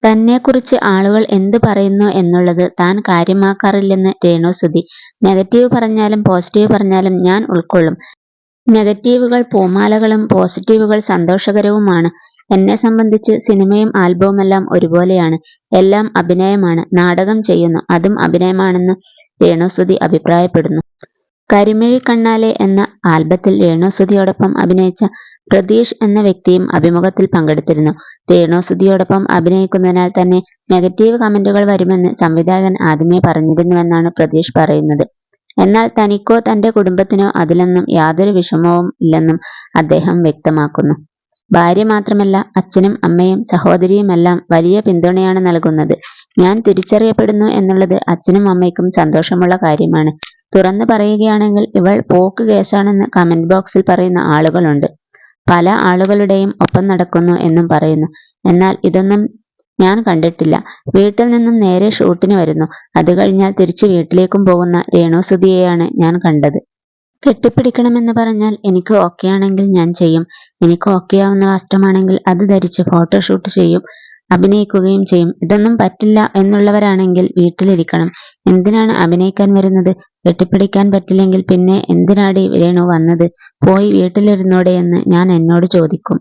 തന്നെക്കുറിച്ച് ആളുകൾ എന്തു പറയുന്നു എന്നുള്ളത് താൻ കാര്യമാക്കാറില്ലെന്ന് രേണുസുതി. നെഗറ്റീവ് പറഞ്ഞാലും പോസിറ്റീവ് പറഞ്ഞാലും ഞാൻ ഉൾക്കൊള്ളും. നെഗറ്റീവുകൾ പൂമാലകളും പോസിറ്റീവുകൾ സന്തോഷകരവുമാണ്. എന്നെ സംബന്ധിച്ച് സിനിമയും ആൽബവുമെല്ലാം ഒരുപോലെയാണ്. എല്ലാം അഭിനയമാണ്. നാടകം ചെയ്യുന്നു, അതും അഭിനയമാണെന്ന് രേണുസുതി അഭിപ്രായപ്പെടുന്നു. കരിമിഴി കണ്ണാലെ എന്ന ആൽബത്തിൽ രേണുസുതിയോടൊപ്പം അഭിനയിച്ച പ്രതീഷ് എന്ന വ്യക്തിയും അഭിമുഖത്തിൽ പങ്കെടുത്തിരുന്നു. രേണുസുതിയോടൊപ്പം അഭിനയിക്കുന്നതിനാൽ തന്നെ നെഗറ്റീവ് കമന്റുകൾ വരുമെന്ന് സംവിധായകൻ ആദ്യമേ പറഞ്ഞിരുന്നുവെന്നാണ് പ്രതീഷ് പറയുന്നത്. എന്നാൽ തനിക്കോ തന്റെ കുടുംബത്തിനോ അതിലൊന്നും യാതൊരു വിഷമവും ഇല്ലെന്നും അദ്ദേഹം വ്യക്തമാക്കുന്നു. ഭാര്യ മാത്രമല്ല, അച്ഛനും അമ്മയും സഹോദരിയുമെല്ലാം വലിയ പിന്തുണയാണ് നൽകുന്നത്. ഞാൻ തിരിച്ചറിയപ്പെടുന്നു എന്നുള്ളത് അച്ഛനും അമ്മയ്ക്കും സന്തോഷമുള്ള കാര്യമാണ്. തുറന്നു പറയുകയാണെങ്കിൽ ഇവൾ പോക്ക് കേസാണെന്ന് കമന്റ് ബോക്സിൽ പറയുന്ന ആളുകളുണ്ട്. പല ആളുകളുടെയും ഒപ്പം നടക്കുന്നു എന്നും പറയുന്നു. എന്നാൽ ഇതൊന്നും ഞാൻ കണ്ടിട്ടില്ല. വീട്ടിൽ നിന്നും നേരെ ഷൂട്ടിന് വരുന്നു. അത് കഴിഞ്ഞാൽ തിരിച്ച് വീട്ടിലേക്കും പോകുന്ന രേണുസുതിയെയാണ് ഞാൻ കണ്ടത്. കെട്ടിപ്പിടിക്കണമെന്ന് പറഞ്ഞാൽ എനിക്ക് ഓക്കെയാണെങ്കിൽ ഞാൻ ചെയ്യും. എനിക്ക് ഓക്കെയാവുന്ന വസ്ത്രമാണെങ്കിൽ അത് ധരിച്ച് ഫോട്ടോഷൂട്ട് ചെയ്യും, അഭിനയിക്കുകയും ചെയ്യും. ഇതൊന്നും പറ്റില്ല എന്നുള്ളവരാണെങ്കിൽ വീട്ടിലിരിക്കണം. എന്തിനാണ് അഭിനയിക്കാൻ വരുന്നത്? കെട്ടിപ്പിടിക്കാൻ പറ്റില്ലെങ്കിൽ പിന്നെ എന്തിനാടി രേണു വന്നത്? പോയി വീട്ടിലിരുന്നൂടെ എന്ന് ഞാൻ എന്നോട് ചോദിക്കും.